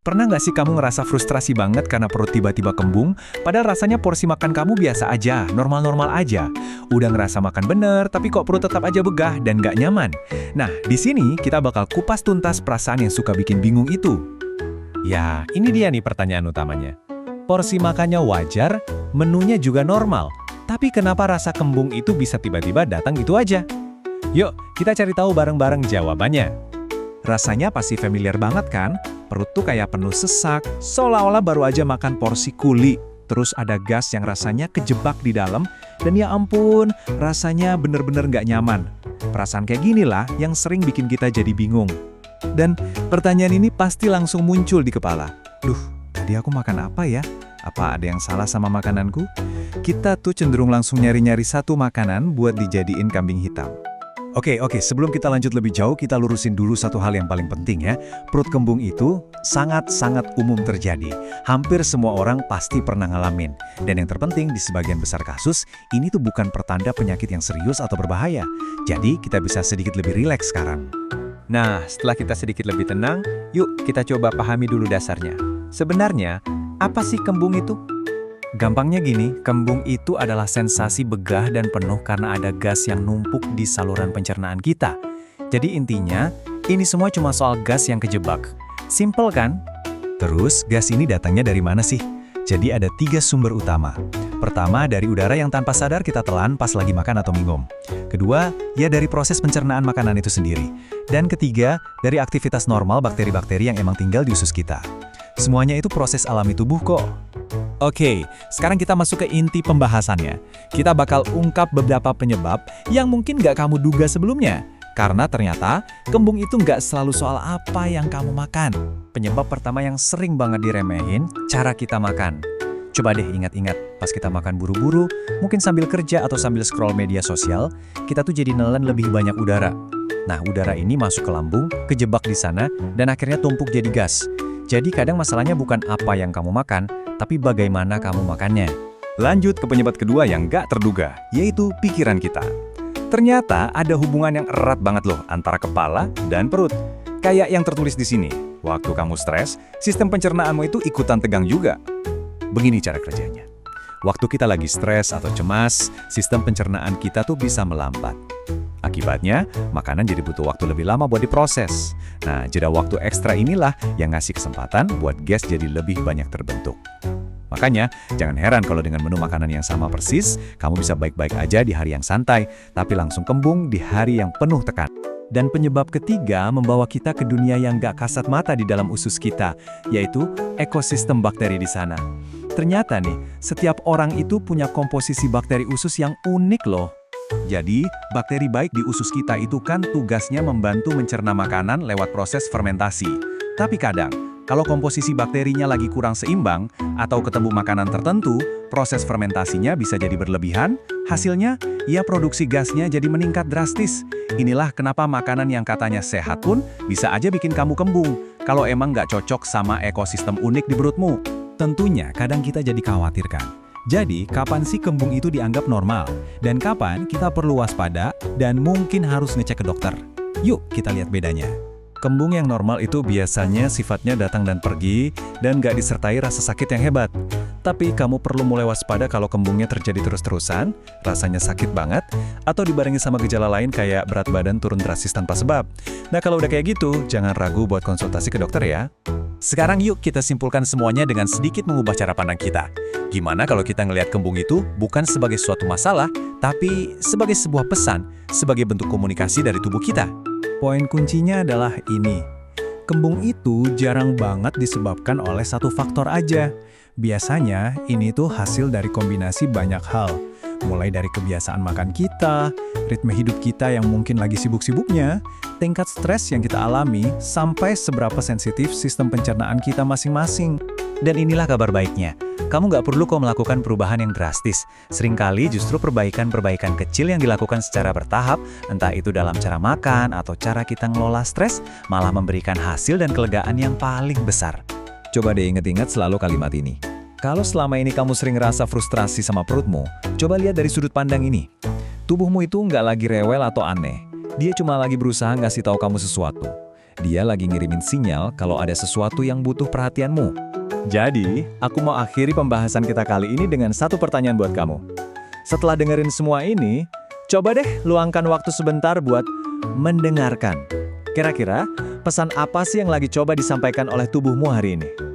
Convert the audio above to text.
Pernah nggak sih kamu ngerasa frustrasi banget karena perut tiba-tiba kembung, padahal rasanya porsi makan kamu biasa aja, normal-normal aja. Udah ngerasa makan bener, tapi kok perut tetap aja begah dan nggak nyaman. Nah, di sini kita bakal kupas tuntas perasaan yang suka bikin bingung itu. Ya, ini dia nih pertanyaan utamanya. Porsi makannya wajar, menunya juga normal, tapi kenapa rasa kembung itu bisa tiba-tiba datang gitu aja? Yuk, kita cari tahu bareng-bareng jawabannya. Rasanya pasti familiar banget kan? Perut tuh kayak penuh sesak, seolah-olah baru aja makan porsi kuli. Terus ada gas yang rasanya kejebak di dalam, dan ya ampun, rasanya bener-bener nggak nyaman. Perasaan kayak gini lah yang sering bikin kita jadi bingung. Dan pertanyaan ini pasti langsung muncul di kepala. Duh, tadi aku makan apa ya? Apa ada yang salah sama makananku? Kita tuh cenderung langsung nyari-nyari satu makanan buat dijadiin kambing hitam. Oke, sebelum kita lanjut lebih jauh, kita lurusin dulu satu hal yang paling penting ya. Perut kembung itu sangat-sangat umum terjadi. Hampir semua orang pasti pernah ngalamin. Dan yang terpenting, di sebagian besar kasus, ini tuh bukan pertanda penyakit yang serius atau berbahaya. Jadi, kita bisa sedikit lebih rileks sekarang. Nah, setelah kita sedikit lebih tenang, yuk kita coba pahami dulu dasarnya. Sebenarnya, apa sih kembung itu? Gampangnya gini, kembung itu adalah sensasi begah dan penuh karena ada gas yang numpuk di saluran pencernaan kita. Jadi intinya, ini semua cuma soal gas yang kejebak. Simple kan? Terus, gas ini datangnya dari mana sih? Jadi ada 3 sumber utama. Pertama, dari udara yang tanpa sadar kita telan pas lagi makan atau minum. Kedua, ya dari proses pencernaan makanan itu sendiri. Dan ketiga, dari aktivitas normal bakteri-bakteri yang emang tinggal di usus kita. Semuanya itu proses alami tubuh kok. Oke, sekarang kita masuk ke inti pembahasannya. Kita bakal ungkap beberapa penyebab yang mungkin nggak kamu duga sebelumnya. Karena ternyata, kembung itu nggak selalu soal apa yang kamu makan. Penyebab pertama yang sering banget diremehin, cara kita makan. Coba deh ingat-ingat, pas kita makan buru-buru, mungkin sambil kerja atau sambil scroll media sosial, kita tuh jadi nelen lebih banyak udara. Nah, udara ini masuk ke lambung, kejebak di sana, dan akhirnya tumpuk jadi gas. Jadi kadang masalahnya bukan apa yang kamu makan, tapi bagaimana kamu makannya. Lanjut ke penyebab kedua yang nggak terduga, yaitu pikiran kita. Ternyata ada hubungan yang erat banget loh antara kepala dan perut. Kayak yang tertulis di sini, waktu kamu stres, sistem pencernaanmu itu ikutan tegang juga. Begini cara kerjanya. Waktu kita lagi stres atau cemas, sistem pencernaan kita tuh bisa melambat. Akibatnya, makanan jadi butuh waktu lebih lama buat diproses. Nah, jeda waktu ekstra inilah yang ngasih kesempatan buat gas jadi lebih banyak terbentuk. Makanya, jangan heran kalau dengan menu makanan yang sama persis, kamu bisa baik-baik aja di hari yang santai, tapi langsung kembung di hari yang penuh tekan. Dan penyebab ketiga membawa kita ke dunia yang gak kasat mata di dalam usus kita, yaitu ekosistem bakteri di sana. Ternyata nih, setiap orang itu punya komposisi bakteri usus yang unik loh. Jadi, bakteri baik di usus kita itu kan tugasnya membantu mencerna makanan lewat proses fermentasi. Tapi kadang, kalau komposisi bakterinya lagi kurang seimbang atau ketemu makanan tertentu, proses fermentasinya bisa jadi berlebihan, hasilnya, ya produksi gasnya jadi meningkat drastis. Inilah kenapa makanan yang katanya sehat pun bisa aja bikin kamu kembung, kalau emang nggak cocok sama ekosistem unik di perutmu. Tentunya, kadang kita jadi khawatir kan. Jadi, kapan sih kembung itu dianggap normal? Dan kapan kita perlu waspada dan mungkin harus ngecek ke dokter? Yuk, kita lihat bedanya. Kembung yang normal itu biasanya sifatnya datang dan pergi dan nggak disertai rasa sakit yang hebat. Tapi kamu perlu mulai waspada kalau kembungnya terjadi terus-terusan, rasanya sakit banget, atau dibarengi sama gejala lain kayak berat badan turun drastis tanpa sebab. Nah, kalau udah kayak gitu, jangan ragu buat konsultasi ke dokter ya. Sekarang yuk kita simpulkan semuanya dengan sedikit mengubah cara pandang kita. Gimana kalau kita ngelihat kembung itu bukan sebagai suatu masalah, tapi sebagai sebuah pesan, sebagai bentuk komunikasi dari tubuh kita? Poin kuncinya adalah ini. Kembung itu jarang banget disebabkan oleh satu faktor aja. Biasanya ini tuh hasil dari kombinasi banyak hal. Mulai dari kebiasaan makan kita, ritme hidup kita yang mungkin lagi sibuk-sibuknya, tingkat stres yang kita alami, sampai seberapa sensitif sistem pencernaan kita masing-masing. Dan inilah kabar baiknya. Kamu nggak perlu kok melakukan perubahan yang drastis. Seringkali justru perbaikan-perbaikan kecil yang dilakukan secara bertahap, entah itu dalam cara makan atau cara kita ngelola stres, malah memberikan hasil dan kelegaan yang paling besar. Coba deh ingat-ingat selalu kalimat ini. Kalau selama ini kamu sering ngerasa frustrasi sama perutmu, coba lihat dari sudut pandang ini. Tubuhmu itu nggak lagi rewel atau aneh. Dia cuma lagi berusaha ngasih tahu kamu sesuatu. Dia lagi ngirimin sinyal kalau ada sesuatu yang butuh perhatianmu. Jadi, aku mau akhiri pembahasan kita kali ini dengan satu pertanyaan buat kamu. Setelah dengerin semua ini, coba deh luangkan waktu sebentar buat mendengarkan. Kira-kira, pesan apa sih yang lagi coba disampaikan oleh tubuhmu hari ini?